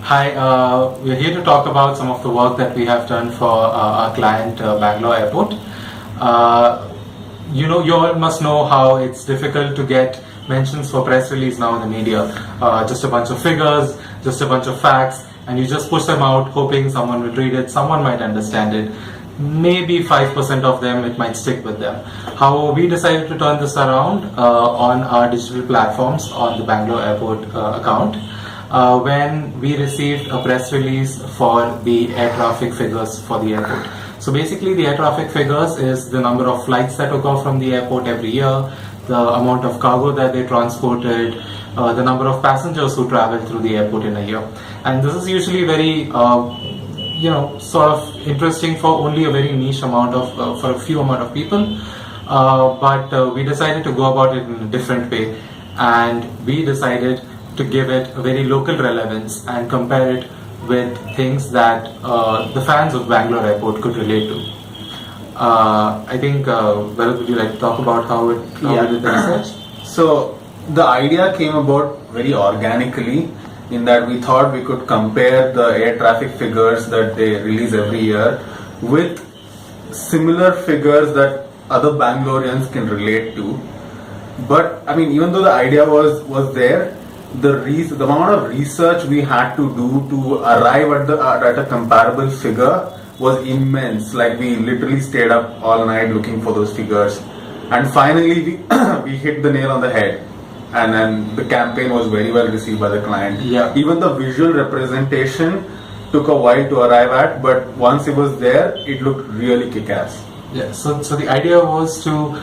Hi, we're here to talk about some of the work that we have done for our client Bangalore Airport. You all must know how it's difficult to get mentions for press release now in the media. Just a bunch of figures, just a bunch of facts, and you just push them out hoping someone will read it, someone might understand it. Maybe 5% of them, it might stick with them. However, we decided to turn this around on our digital platforms on the Bangalore Airport account. When we received a press release for the air traffic figures for the airport. So basically the air traffic figures is the number of flights that took off from the airport every year, the amount of cargo that they transported, the number of passengers who travel through the airport in a year. And this is usually very sort of interesting for only a very niche amount of for a few amount of people, but we decided to go about it in a different way, and we decided to give it a very local relevance and compare it with things that the fans of Bangalore Airport could relate to. I think, Bharat, would you like to talk about how we did the research? So the idea came about very organically, in that we thought we could compare the air traffic figures that they release every year with similar figures that other Bangaloreans can relate to. But I mean, even though the idea was there, the amount of research we had to do to arrive at a comparable figure was immense. Like, we literally stayed up all night looking for those figures, and finally we hit the nail on the head. And then the campaign was very well received by the client. Yeah. Even the visual representation took a while to arrive at, but once it was there, it looked really kick-ass. Yeah. So the idea was to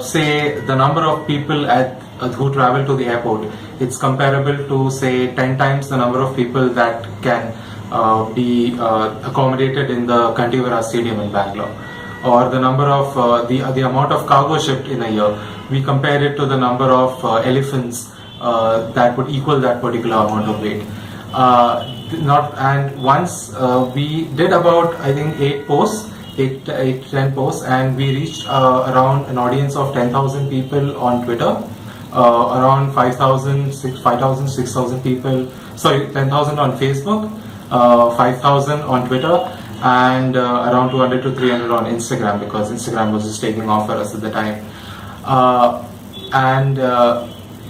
say the number of people who travel to the airport. It's comparable to, say, 10 times the number of people that can be accommodated in the Kantivara Stadium in Bangalore, or the number of the amount of cargo shipped in a year. We compare it to the number of elephants that would equal that particular amount of weight. Once we did about, I think, 10 posts, and we reached around an audience of 10,000 people on Twitter. Around 5,000, 6,000 people, 10,000 on Facebook, 5,000 on Twitter, and around 200 to 300 on Instagram, because Instagram was just taking off for us at the time.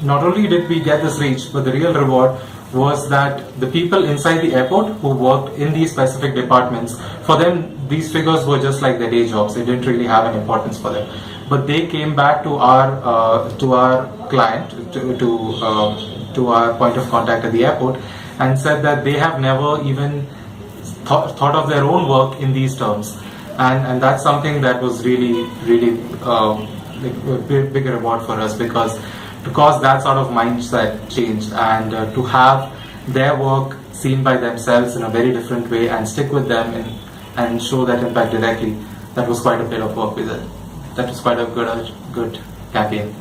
Not only did we get this reach, but the real reward was that the people inside the airport who worked in these specific departments, for them these figures were just like their day jobs. They didn't really have an importance for them. But they came back to our client, to our point of contact at the airport, and said that they have never even thought of their own work in these terms, and that's something that was really like a big reward for us, because to cause that sort of mindset change and to have their work seen by themselves in a very different way and stick with them and show that impact directly, that was quite a bit of work with it. That was quite a good campaign.